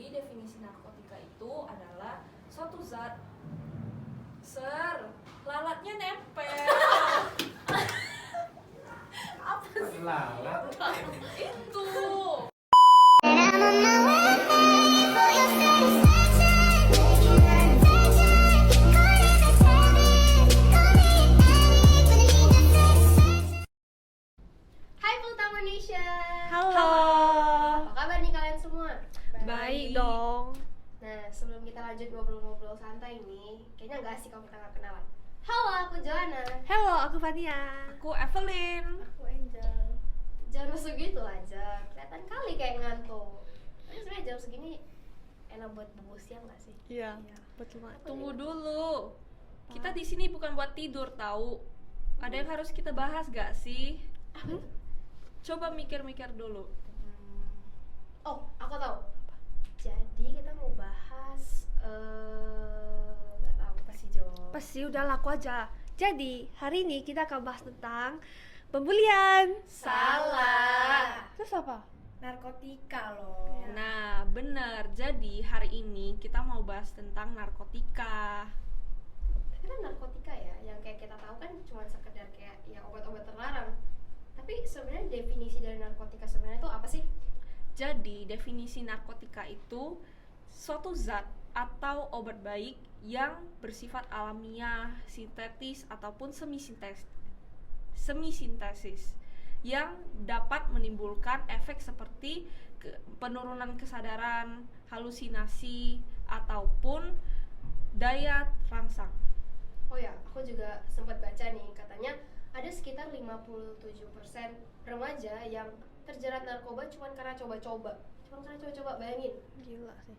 Jadi definisi narkotika itu adalah suatu zat lalatnya nempel. Apa sih? Lalat. Itu. Hai Pultama Nation. Halo. Apa kabar nih kalian semua? Baik dong. Nah, sebelum kita lanjut ngobrol-ngobrol santai nih, kayaknya nggak asik kalau kita nggak kenalan. Halo, aku Joanna. Hello, aku Fania. Aku Evelyn. Aku Angel. Jangan lesu gitu aja, kelihatan kali kayak ngantuk. Tapi sebenarnya jam segini enak buat bobo siang nggak sih? Iya, betul banget. Tunggu dulu. Kita di sini bukan buat tidur tahu. Ada yang harus kita bahas gak sih? Coba mikir-mikir dulu. Oh, aku tahu. Jadi kita mau bahas nggak tahu apa sih Jo? Pasti udah laku aja. Jadi, hari ini kita akan bahas tentang pembulian. Salah. Terus apa? Narkotika loh. Nah, bener. Jadi hari ini kita mau bahas tentang narkotika. Tapi kan narkotika ya, yang kayak kita tahu kan cuma sekedar kayak ya obat-obat terlarang. Tapi sebenarnya definisi dari narkotika sebenarnya itu apa sih? Jadi definisi narkotika itu suatu zat atau obat baik yang bersifat alamiah, sintetis ataupun semisintesis yang dapat menimbulkan efek seperti penurunan kesadaran, halusinasi ataupun daya terangsang. Oh ya, aku juga sempat baca nih, katanya ada sekitar 57% remaja yang terjerat narkoba cuma karena coba-coba. Bayangin. Gila sih.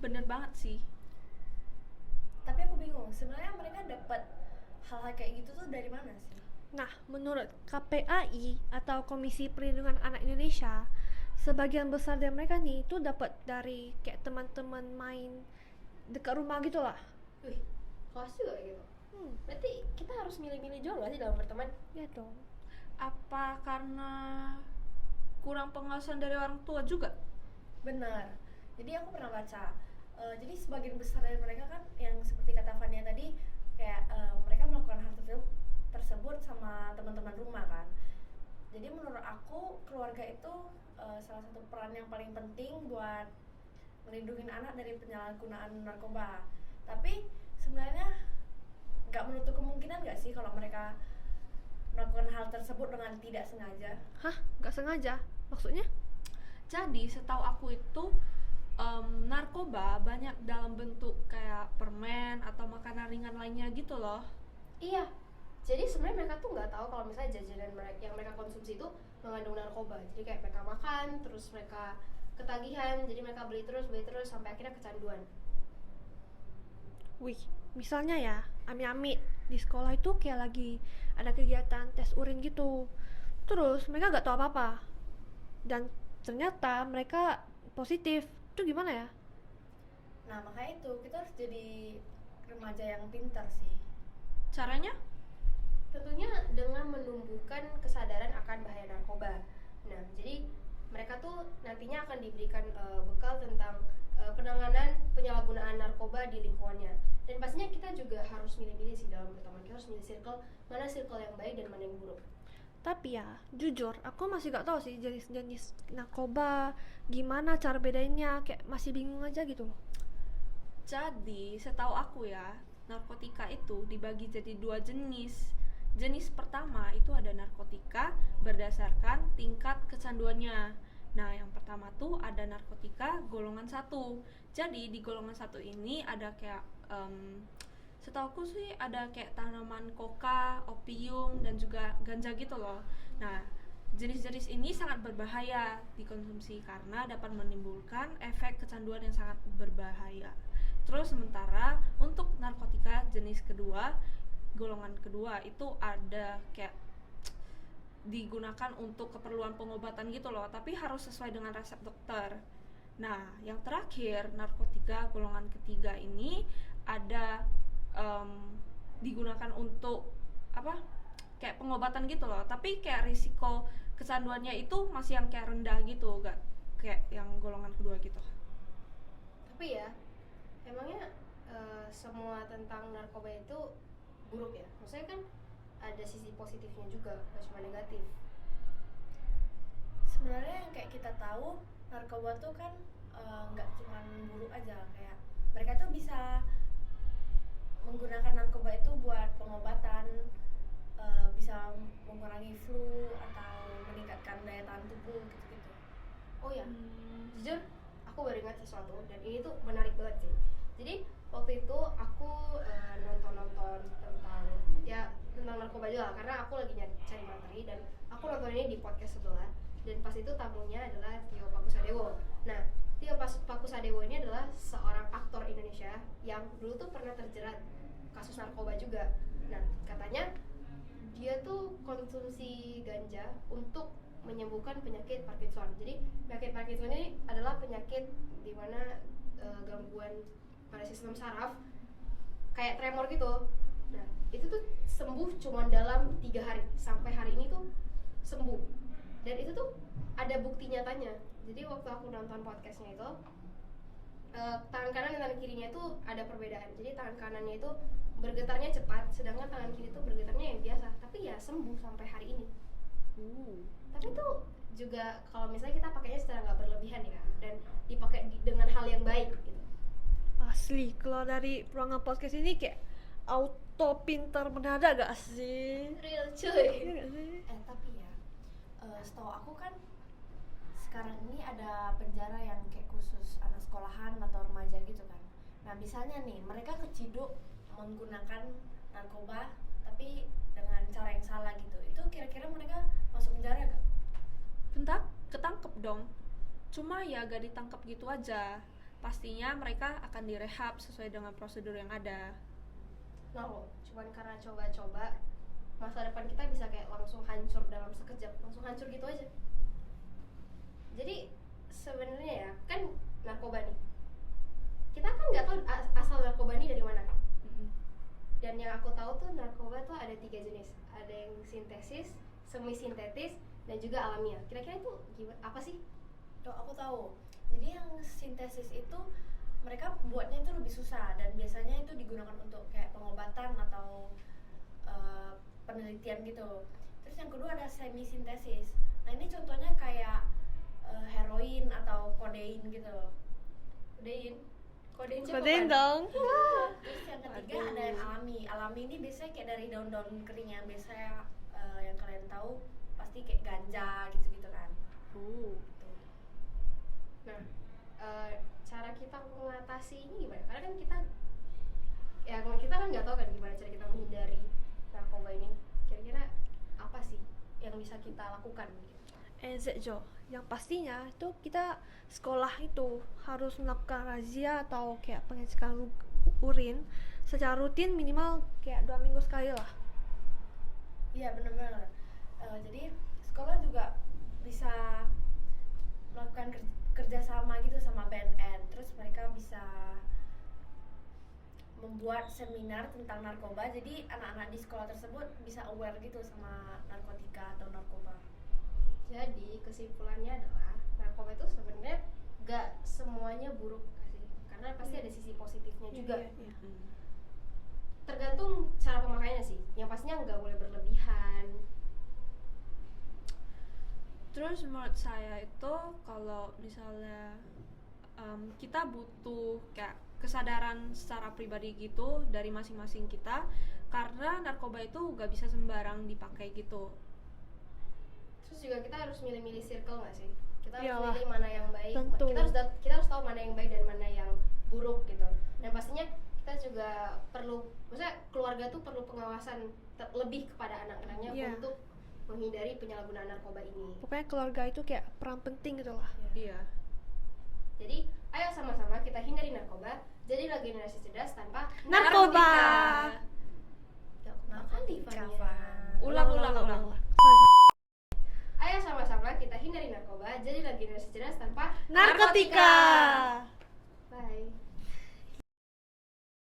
Bener banget sih. Tapi aku bingung, sebenarnya mereka dapat hal-hal kayak gitu tuh dari mana sih? Nah, menurut KPAI atau Komisi Perlindungan Anak Indonesia, sebagian besar dari mereka nih itu dapat dari kayak teman-teman main dekat rumah gitu lah. Wih, kelas juga kayak gitu. Berarti kita harus milih-milih juga nggak sih dalam berteman? Ya dong. Apa karena kurang pengawasan dari orang tua juga? Benar. Jadi aku pernah baca. Jadi sebagian besar dari mereka kan yang seperti kata Fania tadi kayak mereka melakukan hal tersebut sama teman-teman rumah kan. Jadi menurut aku keluarga itu salah satu peran yang paling penting buat melindungi anak dari penyalahgunaan narkoba. Tapi sebenarnya nggak menutup kemungkinan nggak sih kalau mereka melakukan hal tersebut dengan tidak sengaja? Hah? Gak sengaja? Maksudnya? Jadi setahu aku itu narkoba banyak dalam bentuk kayak permen atau makanan ringan lainnya gitu loh. Iya. Jadi sebenarnya mereka tuh nggak tahu kalau misalnya jajanan mereka yang mereka konsumsi itu mengandung narkoba. Jadi kayak mereka makan, terus mereka ketagihan, jadi mereka beli terus sampai akhirnya kecanduan. Wih, misalnya ya, amit-amit di sekolah itu kayak lagi ada kegiatan tes urin gitu. Terus mereka nggak tahu apa-apa. Dan ternyata mereka positif. Itu gimana ya? Nah makanya itu kita harus jadi remaja yang pintar sih. Caranya? Tentunya dengan menumbuhkan kesadaran akan bahaya narkoba. Nah, jadi mereka tuh nantinya akan diberikan bekal tentang penanganan penyalahgunaan narkoba di lingkungannya. Dan pastinya kita juga harus milih-milih sih dalam berteman. Kita harus milih mana circle yang baik dan mana yang buruk. Tapi ya, jujur, aku masih gak tahu sih jenis-jenis narkoba, gimana cara bedainnya, kayak masih bingung aja gitu loh. Jadi setahu aku ya, narkotika itu dibagi jadi dua jenis. Jenis pertama itu ada narkotika berdasarkan tingkat kecanduannya. Nah, yang pertama tuh ada narkotika golongan 1. Jadi di golongan 1 ini ada kayak setahuku sih ada kayak tanaman koka, opium, dan juga ganja gitu loh. Nah, jenis-jenis ini sangat berbahaya dikonsumsi karena dapat menimbulkan efek kecanduan yang sangat berbahaya. Terus sementara untuk narkotika jenis kedua, golongan kedua itu ada kayak digunakan untuk keperluan pengobatan gitu loh, tapi harus sesuai dengan resep dokter. Nah, yang terakhir narkotika golongan ketiga ini ada digunakan untuk apa? Kayak pengobatan gitu loh, tapi kayak risiko kecanduannya itu masih yang kayak rendah gitu, gak kayak yang golongan kedua gitu. Tapi ya emangnya semua tentang narkoba itu buruk ya? Maksudnya kan ada sisi positifnya juga, nggak cuma negatif. Sebenarnya yang kayak kita tahu narkoba tuh kan nggak cuma buruk aja, kayak mereka tuh bisa menggunakan narkoba itu buat pengobatan, bisa mengurangi flu atau meningkatkan daya tahan tubuh gitu-gitu. Oh ya, jujur aku baru ingat sesuatu dan ini tuh menarik banget sih. Jadi waktu itu aku nonton tentang narkoba juga karena aku lagi cari materi dan aku nonton ini di podcast sebelah dan pas itu tamunya adalah Tio Pakusadewo. Nah, Tio Pakusadewo ini adalah seorang aktor Indonesia yang dulu tuh pernah terjerat kasus narkoba juga. Nah, katanya dia tuh konsumsi ganja untuk menyembuhkan penyakit Parkinson. Jadi penyakit Parkinson ini adalah penyakit di mana gangguan pada sistem saraf kayak tremor gitu. Nah, itu tuh sembuh cuma dalam 3 hari. Sampai hari ini tuh sembuh. Dan itu tuh ada bukti nyatanya. Jadi waktu aku nonton podcastnya itu tangan kanan dan tangan kirinya itu ada perbedaan. Jadi tangan kanannya itu bergetarnya cepat, sedangkan tangan kiri itu bergetarnya yang biasa. Tapi ya sembuh sampai hari ini. Tapi itu juga kalau misalnya kita pakainya secara nggak berlebihan ya, dan dipakai dengan hal yang baik gitu. Asli, kalau dari ruangan podcast ini kayak auto pintar mendadak gak sih? Real Iya cuy. gak sih? Tapi ya, setahu aku kan sekarang ini ada penjara yang kayak khusus anak sekolahan atau remaja gitu kan. Nah misalnya nih mereka keciduk menggunakan narkoba tapi dengan cara yang salah gitu, itu kira-kira mereka masuk penjara gak? Ketangkep dong. Cuma ya gak ditangkap gitu aja. Pastinya mereka akan direhab sesuai dengan prosedur yang ada. Nah loh, cuman karena coba-coba masa depan kita bisa kayak langsung hancur dalam sekejap, langsung hancur gitu aja. Jadi sebenarnya ya kan narkoba nih, kita kan nggak tahu asal narkoba ini dari mana. Dan yang aku tahu tuh narkoba tuh ada 3 jenis, ada yang sintesis, semi sintetis, dan juga alamiah. Kira-kira itu apa sih? Aku tahu. Jadi yang sintesis itu mereka buatnya itu lebih susah dan biasanya itu digunakan untuk kayak pengobatan atau penelitian gitu. Terus yang kedua ada semi sintesis. Nah ini contohnya kayak heroin atau kodein gitu. Kodein Kodein dong. Terus yang ketiga ada yang alami. Alami ini biasanya kayak dari daun-daun kering yang biasanya yang kalian tahu pasti kayak ganja gitu-gitu kan. Gitu. Nah, cara kita mengatasi ini gimana? Karena kan kita kan nggak tahu kan gimana cara kita menghindari narkoba ini. Kira-kira apa sih yang bisa kita lakukan? Jo, yang pastinya itu kita sekolah itu harus melakukan razia atau kayak pengecekan urin secara rutin minimal kayak 2 minggu sekali lah. Iya benar-benar. Jadi sekolah juga bisa melakukan kerjasama gitu sama BNN. Terus mereka bisa membuat seminar tentang narkoba. Jadi anak-anak di sekolah tersebut bisa aware gitu sama narkotika atau narkoba. Jadi kesimpulannya adalah narkoba itu sebenarnya gak semuanya buruk sih, karena pasti ada sisi positifnya juga. Tergantung cara pemakaiannya sih. Yang pastinya nggak boleh berlebihan. Terus menurut saya itu kalau misalnya kita butuh kayak kesadaran secara pribadi gitu dari masing-masing kita, karena narkoba itu gak bisa sembarang dipakai gitu. Terus juga kita harus milih-milih circle nggak sih? Kita harus Iyalah, milih mana yang baik. tentu. Kita harus tahu mana yang baik dan mana yang buruk gitu. Dan pastinya kita juga perlu, maksudnya keluarga tuh perlu pengawasan lebih kepada anak-anaknya untuk menghindari penyalahgunaan narkoba ini. Pokoknya keluarga itu kayak peran penting gitu lah. Iya. Jadi ayo sama-sama kita hindari narkoba. Jadilah generasi cerdas tanpa Narkoba. Narkotika. Ulang. Ayo sama-sama kita hindari narkoba. Jadilah generasi cerdas tanpa Narkotika.